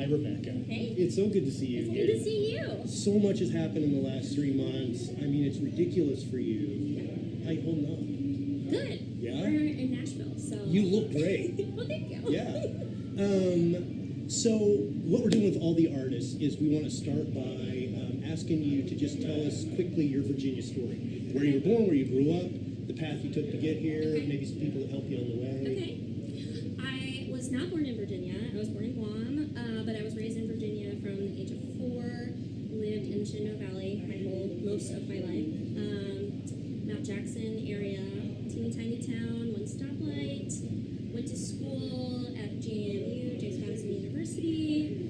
Hi, Rebecca. Hey. It's so good to see you. It's good to see you. So much has happened in the last 3 months. I mean, it's ridiculous for you. How you holding up? Good. Yeah? We're in Nashville, so... You look great. Well, thank you. Yeah. So what we're doing with all the artists is we want to start by asking you to just tell us quickly your Virginia story. Where you were born, where you grew up, the path you took to get here, maybe some people that helped you on the way. Okay. I was not born in Virginia. I was born in Guam, but I was raised in Virginia from the age of 4. Lived in the Shenandoah Valley most of my life. Mount Jackson area, teeny tiny town, one stoplight. Went to school at JMU, James Madison University.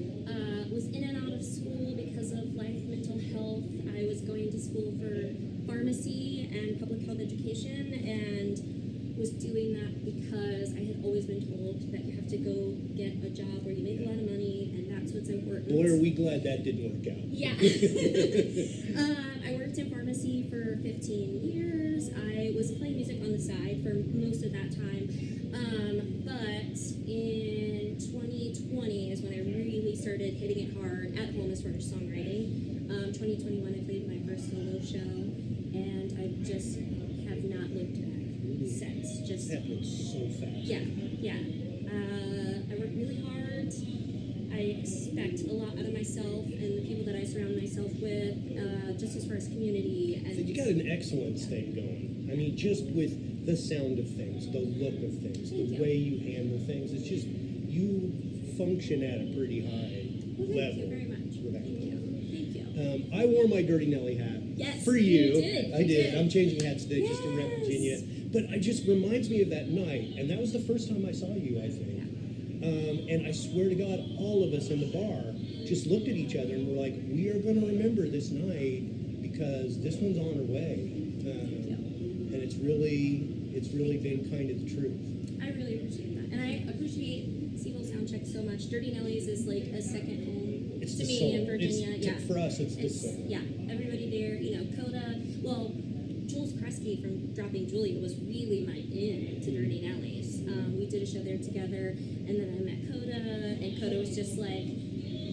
Was in and out of school because of life, mental health. I was going to school for pharmacy and public health education, and was doing that because I had always been told that you have to go get a job where you make a lot of money, and that's what's important. Boy, are we glad that didn't work out. Yeah. I worked in pharmacy for 15 years. I was playing music on the side for most of that time. But in 2020 is when I really started hitting it hard at home as far as songwriting. 2021 I played my first solo show, and I just have not looked back since. Just that went so fast. Yeah. I work really hard. I expect a lot out of myself and the people that I surround myself with, just as far as community. And you got an excellence thing going. I mean, just with the sound of things, the look of things, the way you handle things. It's just, you function at a pretty high level. Thank you very much. Thank you. I wore my Dirty Nelly hat. Yes, for you. you did. I did. I'm changing hats today just to rep Yes. Virginia. But it just reminds me of that night, and that was the first time I saw you, I think. And I swear to God, all of us in the bar just looked at each other and were like, we are going to remember this night because this one's on her way. And it's really been kind of the truth. I really appreciate that. And I appreciate Seaville Soundcheck so much. Dirty Nellies is like a second home It's to the me soul. in Virginia. For us, it's the soul. Yeah, everybody there, Coda. Well, Jules Kresge from Dropping Julia was really my in to Dirty Nellies. We did a show there together, and then I met Coda, and Coda was just like,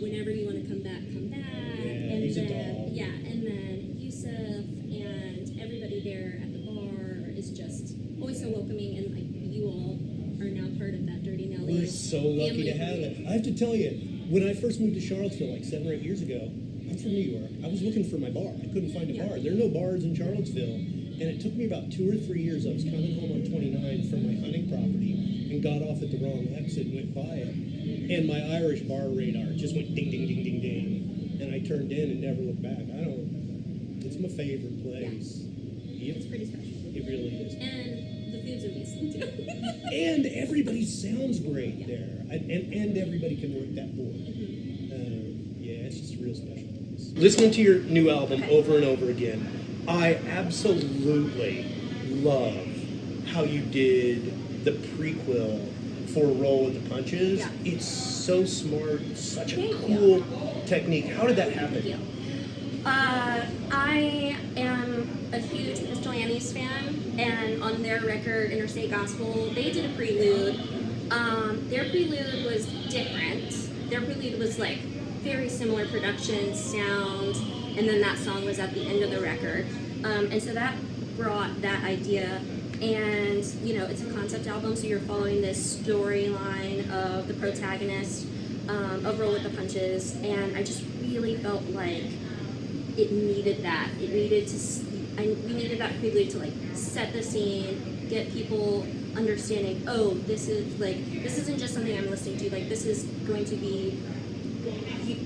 whenever you want to come back, come back. Yeah, and he's a then doll. and then Yusuf and everybody there at the bar is just always so welcoming, and like you all are now part of that Dirty Nellies. We're so lucky to have it. I have to tell you, when I first moved to Charlottesville like 7 or 8 years ago, I'm from New York. I was looking for my bar. I couldn't find a bar. There are no bars in Charlottesville. And it took me about 2 or 3 years. I was coming home on 29 from my hunting property and got off at the wrong exit and went by it. And my Irish bar radar just went ding, ding, ding, ding, ding. And I turned in and never looked back. It's my favorite place. It's pretty special. It really is. And the food's amazing too. And everybody sounds great there. And everybody can work that board. It's just a real special place. Listening to your new album over and over again, I absolutely love how you did the prequel for Roll with the Punches. Yeah. It's so smart, such a Thank cool technique. How did that happen? Thank you. I am a huge Pistol Annie's fan, and on their record, Interstate Gospel, they did a prelude. Their prelude was different. Their prelude was like very similar production, sound, and then that song was at the end of the record. And so that brought that idea, and it's a concept album, so you're following this storyline of the protagonist of Roll with the Punches, and I just really felt like it needed that. We needed that prelude to like set the scene, get people understanding, oh, this isn't just something I'm listening to, like this is going to be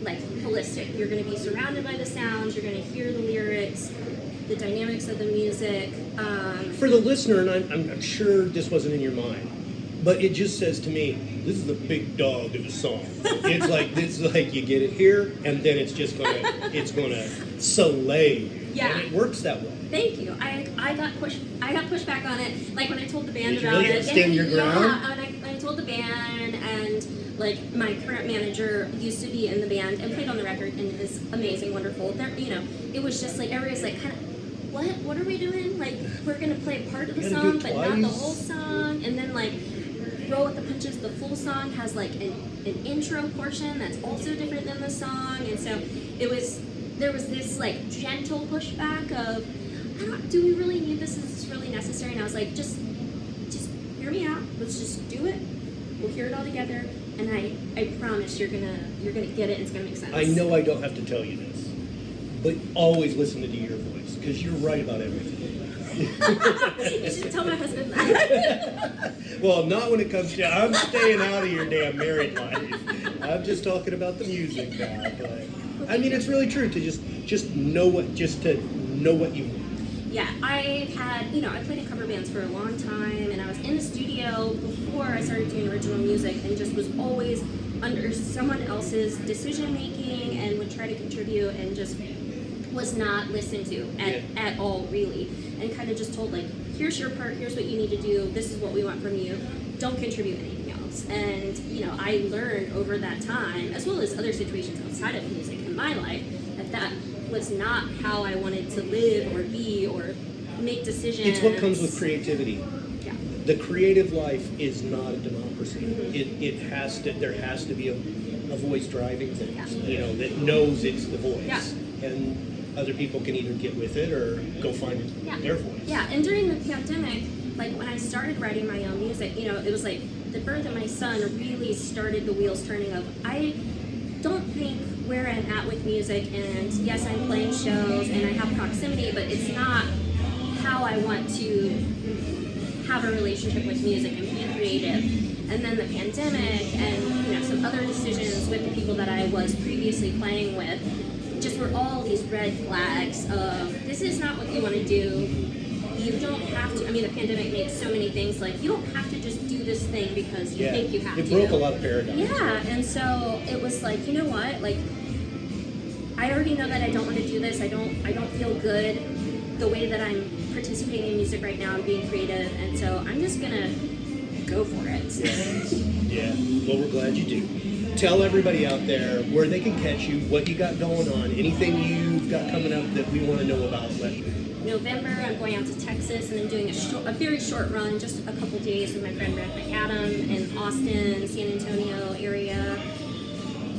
like holistic. You're going to be surrounded by the sounds, you're going to hear the lyrics, the dynamics of the music. For the listener, and I'm sure this wasn't in your mind, but it just says to me, this is the big dog of the song. It's like you get it here, and then it's gonna slay you. Yeah. And it works that way. Thank you. I got pushback on it. Like when I told the band Did you about really it. stand your ground? Yeah, and I told the band, and like my current manager used to be in the band and played on the record and is amazing, wonderful. There, it was just like everybody's like kind of, what are we doing? Like we're gonna play part of the song, but not the whole song. And then like roll with the punches. The full song has like an intro portion that's also different than the song, and so there was this like gentle pushback of, do we really need this? Is this really necessary? And I was like, just hear me out. Let's just do it. We'll hear it all together, and I promise you're gonna get it. And it's gonna make sense. I know I don't have to tell you this, but always listen to your voice, because you're right about everything. You should tell my husband that. Well, not when it comes to, I'm staying out of your damn married life. I'm just talking about the music now. But I mean, it's really true to just know what you want. Yeah, I played in cover bands for a long time, and I was in the studio before I started doing original music, and just was always under someone else's decision making, and would try to contribute, and just was not listened to at all, really, and kind of just told, like, here's your part, here's what you need to do, this is what we want from you, don't contribute anything else. And I learned over that time, as well as other situations outside of music in my life, that was not how I wanted to live or be or make decisions. It's what comes with creativity. Yeah. The creative life is not a democracy. Mm-hmm. There has to be a voice driving things, Yeah. That knows it's the voice. Yeah. And other people can either get with it or go find their voice. Yeah, and during the pandemic, like when I started writing my own music, it was like the birth of my son really started the wheels turning of, I don't think where I'm at with music, and yes, I'm playing shows and I have proximity, but it's not how I want to have a relationship with music and be creative. And then the pandemic and some other decisions with the people that I was previously playing with just were all these red flags of, this is not what you want to do. You don't have to, the pandemic made so many things like, you don't have to just do this thing because you think you have to. It broke a lot of paradigms. Yeah, and so it was like, you know what, like, I already know that I don't want to do this. I don't feel good the way that I'm participating in music right now and being creative, and so I'm just gonna go for it. Yeah. Well, we're glad you do. Tell everybody out there where they can catch you, what you got going on, anything you've got coming up that we want to know about. November, I'm going out to Texas, and I'm doing a very short run, just a couple days with my friend Adam in Austin, San Antonio area.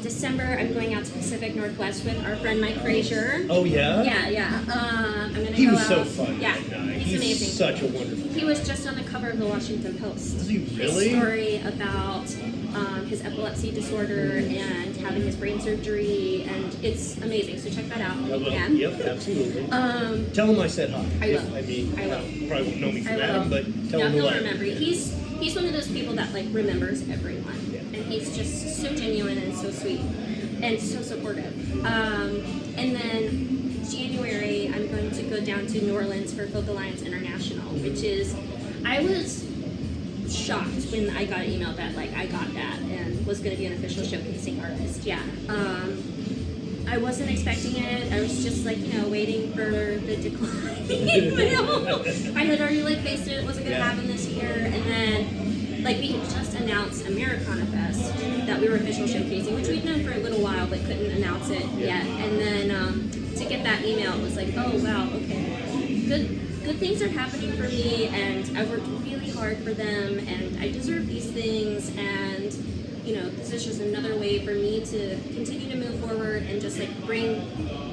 December, I'm going out to Pacific Northwest with our friend Mike Frazier. Oh, yeah? Yeah. I'm gonna He go was out. so fun. Yeah, he's amazing. Such a wonderful guy. He was just on the cover of the Washington Post. Is he really? His story about his epilepsy disorder and having his brain surgery, and it's amazing. So check that out when you can. Yep, absolutely. Tell him I said hi. I will. I will. Probably won't know me from I Adam, will. but tell No, him he'll what. remember you. He's one of those people that like remembers everyone, and he's just so genuine and so sweet and so supportive. And then January, I'm going to go down to New Orleans for Folk Alliance International, which is, I was shocked when I got an email that like I got that and was going to be an official showcasing artist. Yeah. I wasn't expecting it. I was just like, waiting for the decline email. I had already like faced it wasn't going to happen this year, and then like we had just announced Americana Fest that we were official showcasing, which we'd known for a little while but couldn't announce it yet. And then to get that email, it was like, oh wow, okay, good things are happening for me, and I worked really hard for them, and I deserve these things, and this is just another way for me to continue to move forward and just like bring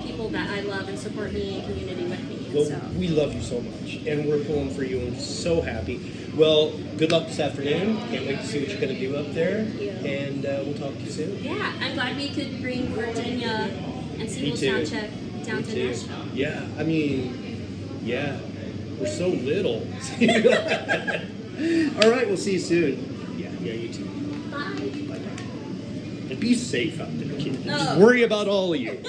people that I love and support me and community with me. And Well, we love you so much, and we're pulling for you, and so happy. Well, good luck this afternoon. Can't wait to see what you're going to do up there. Thank you. And we'll talk to you soon. Yeah, I'm glad we could bring Virginia and single too. soundcheck down to Nashville. Yeah, we're so little. All right, we'll see you soon. Yeah, you too. Bye. And be safe out there, kids. Just Oh. worry about all of you.